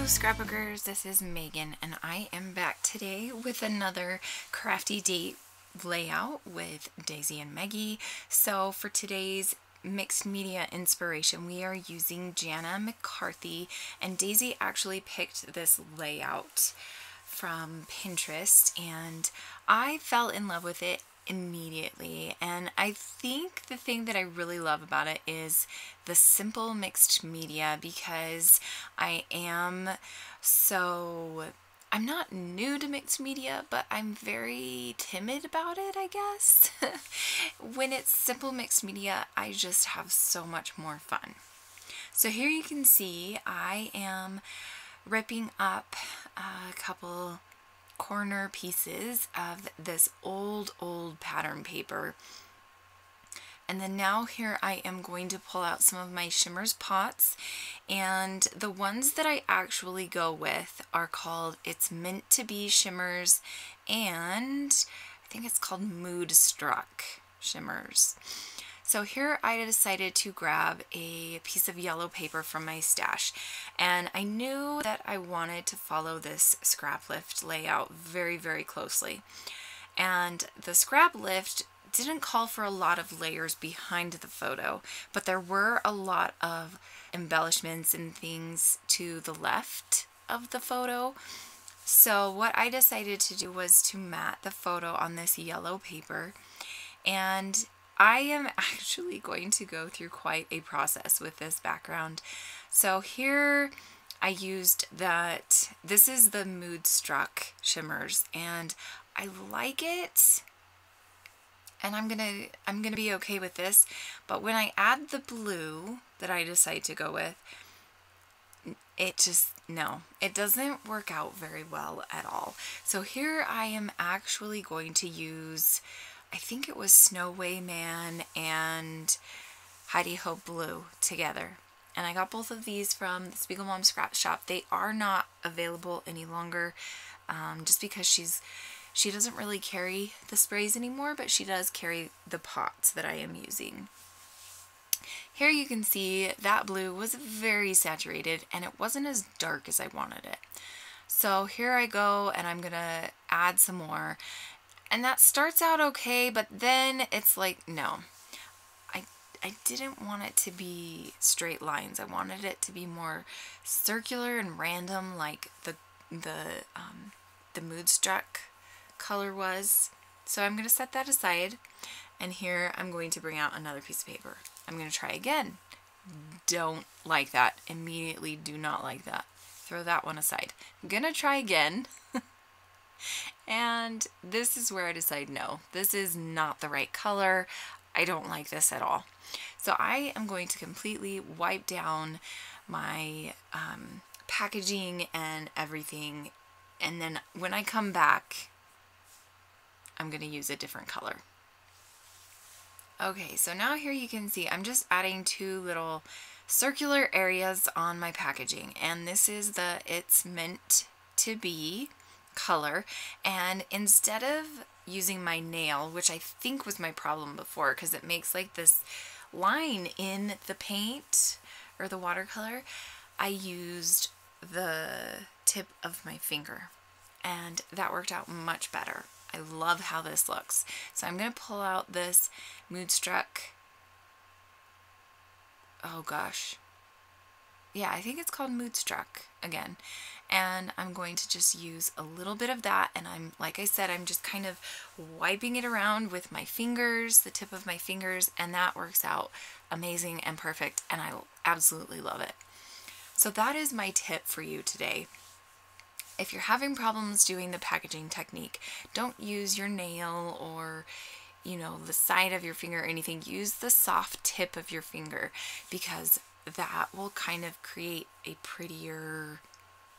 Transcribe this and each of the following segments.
Scrapbookers, this is Megan and I am back today with another crafty date layout with Daisy and Meggy. So for today's mixed media inspiration, we are using Jana McCarthy, and Daisy actually picked this layout from Pinterest and I fell in love with it immediately. And I think the thing that I really love about it is the simple mixed media, because I'm not new to mixed media, but I'm very timid about it, I guess. When it's simple mixed media, I just have so much more fun. So here you can see I am ripping up a couple corner pieces of this old pattern paper, and then now here I am going to pull out some of my Shimmers pots, and the ones that I actually go with are called It's Meant to Be Shimmers, and I think it's called Mood Struck Shimmers. So here I decided to grab a piece of yellow paper from my stash, and I knew that I wanted to follow this scrap lift layout very, very closely. And the scrap lift didn't call for a lot of layers behind the photo, but there were a lot of embellishments and things to the left of the photo. So what I decided to do was to mat the photo on this yellow paper, and I am actually going to go through quite a process with this background. So here I used this is the Mood Struck Shimmers, and I like it, and I'm gonna be okay with this. But when I add the blue that I decide to go with, it doesn't work out very well at all. So here I am actually going to use, I think it was Snow Way Man and Heidi Ho Blue together. And I got both of these from the Spiegel Mom Scrap Shop. They are not available any longer, just because she doesn't really carry the sprays anymore, but she does carry the pots that I am using. Here you can see that blue was very saturated and it wasn't as dark as I wanted it. So here I go, and I'm gonna add some more. And that starts out okay, but then it's like, no, I didn't want it to be straight lines. I wanted it to be more circular and random, like the Mood Struck color was. So I'm going to set that aside, and here I'm going to bring out another piece of paper. I'm going to try again. Don't like that. Immediately do not like that. Throw that one aside. I'm going to try again. And this is where I decide, no, this is not the right color. I don't like this at all. So I am going to completely wipe down my packaging and everything. And then when I come back, I'm going to use a different color. Okay, so now here you can see I'm just adding two little circular areas on my packaging. And this is the It's Meant to Be color, and instead of using my nail, which I think was my problem before because it makes like this line in the paint or the watercolor, I used the tip of my finger, and that worked out much better. I love how this looks. So I'm going to pull out this Mood Struck, oh gosh, yeah, I think it's called Mood Struck again. And I'm going to just use a little bit of that, and like I said, I'm just kind of wiping it around with my fingers, the tip of my fingers, and that works out amazing and perfect, and I absolutely love it. So that is my tip for you today. If you're having problems doing the packaging technique, don't use your nail or, you know, the side of your finger or anything. Use the soft tip of your finger, because that will kind of create a prettier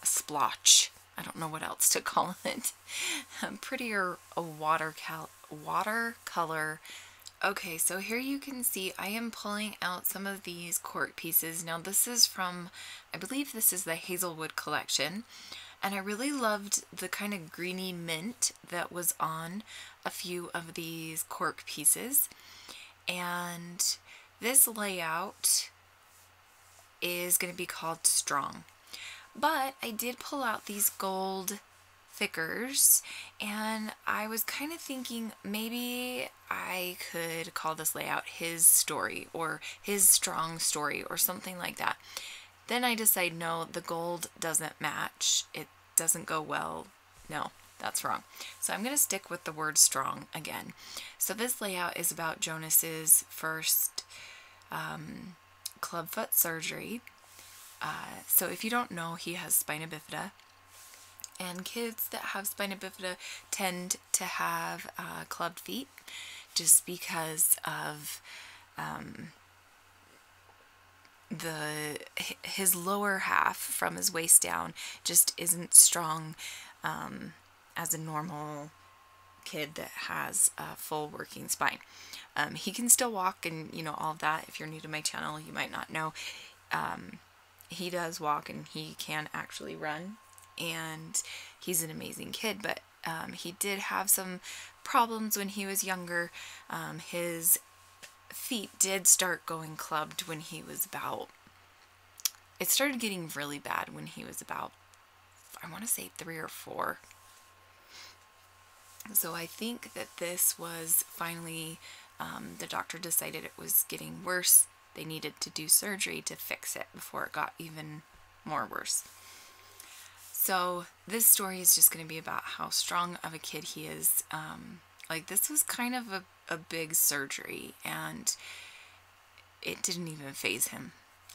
splotch. I don't know what else to call it. Prettier watercolor. Okay, so here you can see I am pulling out some of these cork pieces. Now this is from, I believe this is the Hazelwood collection, and I really loved the kind of greeny mint that was on a few of these cork pieces. And this layout is going to be called Strong. But I did pull out these gold thickers, and I was kind of thinking maybe I could call this layout his story or his strong story or something like that. Then I decide no, the gold doesn't match. It doesn't go well. No, that's wrong. So I'm going to stick with the word strong again. So this layout is about Jonas's first clubfoot surgery. So if you don't know, he has spina bifida. And kids that have spina bifida tend to have clubbed feet just because of his lower half from his waist down just isn't strong as a normal kid that has a full working spine. He can still walk and, you know, all of that. If you're new to my channel, you might not know. He does walk and he can actually run, and he's an amazing kid, but he did have some problems when he was younger. His feet did start going clubbed when he was about, it started getting really bad when he was about, I want to say 3 or 4. So I think that this was finally, the doctor decided it was getting worse. They needed to do surgery to fix it before it got even more worse. So this story is just going to be about how strong of a kid he is. Like, this was kind of a big surgery, and it didn't even faze him.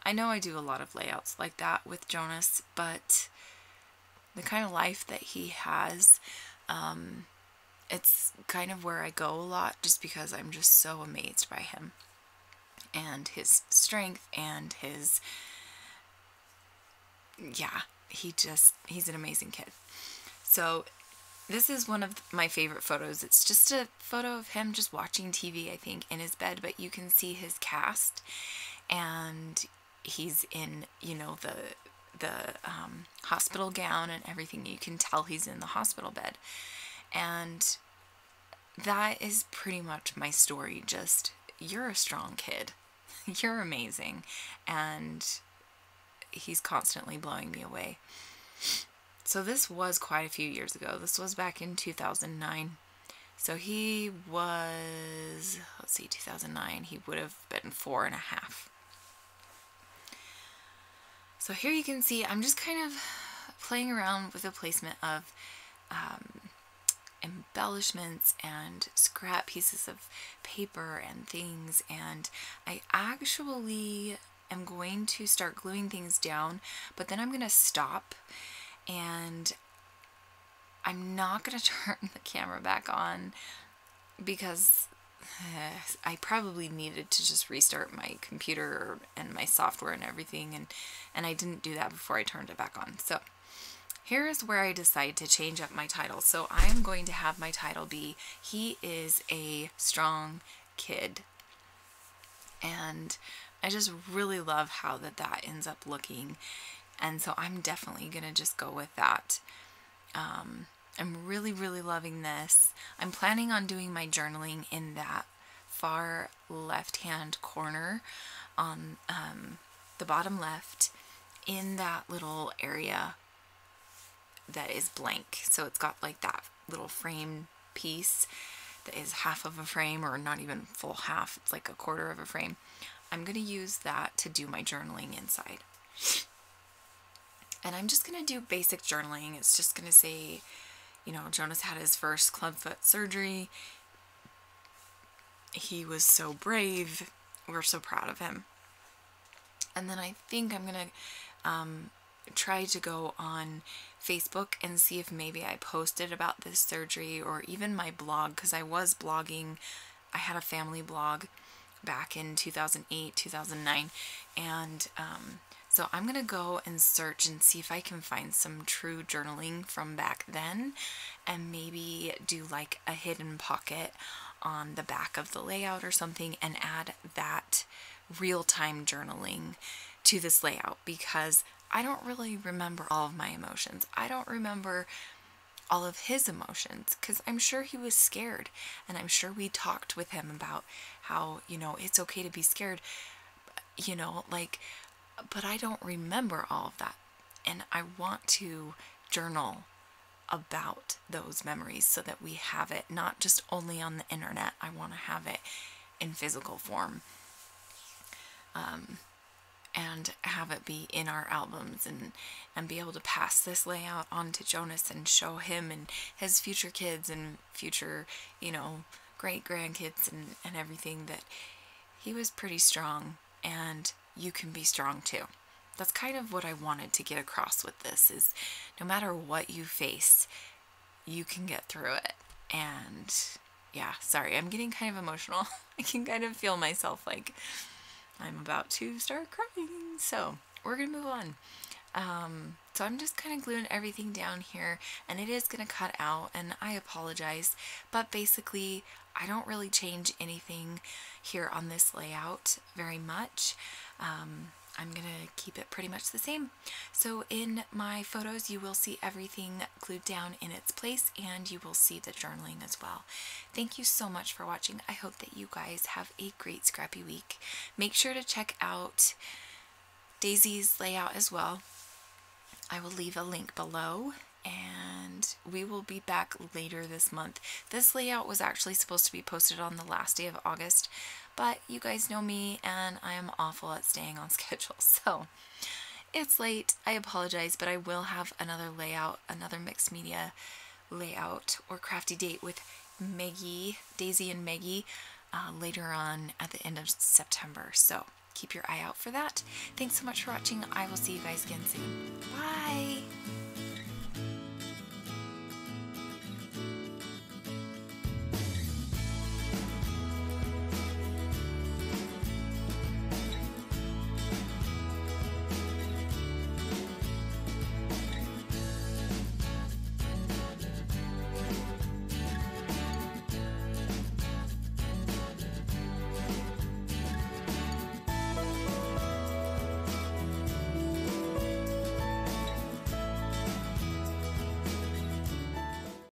I know I do a lot of layouts like that with Jonas, but the kind of life that he has, it's kind of where I go a lot, just because I'm just so amazed by him and his strength and his, yeah, he's an amazing kid. So this is one of my favorite photos. It's just a photo of him just watching TV, I think, in his bed, but you can see his cast, and he's in, you know, the hospital gown and everything. You can tell he's in the hospital bed, and that is pretty much my story. Just, you're a strong kid. You're amazing, and he's constantly blowing me away. So this was quite a few years ago. This was back in 2009. So he was, let's see, 2009. He would have been 4.5. So here you can see I'm just kind of playing around with the placement of embellishments and scrap pieces of paper and things, and I actually am going to start gluing things down, but then I'm going to stop, and I'm not going to turn the camera back on because I probably needed to just restart my computer and my software and everything, and I didn't do that before I turned it back on. So here is where I decide to change up my title. So I am going to have my title be, He is a Strong Kid. And I just really love how that ends up looking. And so I'm definitely going to just go with that. I'm really, really loving this. I'm planning on doing my journaling in that far left-hand corner on the bottom left, in that little area that is blank. So it's got like that little frame piece that is half of a frame, or not even full half. It's like a quarter of a frame. I'm going to use that to do my journaling inside. And I'm just going to do basic journaling. It's just going to say, you know, Jonas had his first clubfoot surgery. He was so brave. We're so proud of him. And then I think I'm going to try to go on Facebook and see if maybe I posted about this surgery, or even my blog, because I was blogging. I had a family blog back in 2008, 2009, and so I'm going to go and search and see if I can find some true journaling from back then, and maybe do like a hidden pocket on the back of the layout or something, and add that real-time journaling to this layout, because I don't really remember all of my emotions. I don't remember all of his emotions, because I'm sure he was scared, and I'm sure we talked with him about how, you know, it's okay to be scared, you know, like, but I don't remember all of that. And I want to journal about those memories so that we have it not just only on the internet. I want to have it in physical form, and have it be in our albums, and be able to pass this layout on to Jonas and show him and his future kids and future, great grandkids and everything, that he was pretty strong and you can be strong too. That's kind of what I wanted to get across with this, is no matter what you face, you can get through it. And yeah, sorry, I'm getting kind of emotional. I can kind of feel myself like I'm about to start crying. So we're going to move on. So I'm just kind of gluing everything down here, and it is going to cut out, and I apologize. But basically, I don't really change anything here on this layout very much. I'm going to keep it pretty much the same. So in my photos, you will see everything glued down in its place, and you will see the journaling as well. Thank you so much for watching. I hope that you guys have a great scrappy week. Make sure to check out Daisy's layout as well. I will leave a link below, and we will be back later this month. This layout was actually supposed to be posted on the last day of August, but you guys know me, and I am awful at staying on schedule, so it's late. I apologize, but I will have another layout, another mixed media layout or crafty date with Meggy, Daisy and Meggy, later on at the end of September, so keep your eye out for that. Thanks so much for watching. I will see you guys again soon. Bye!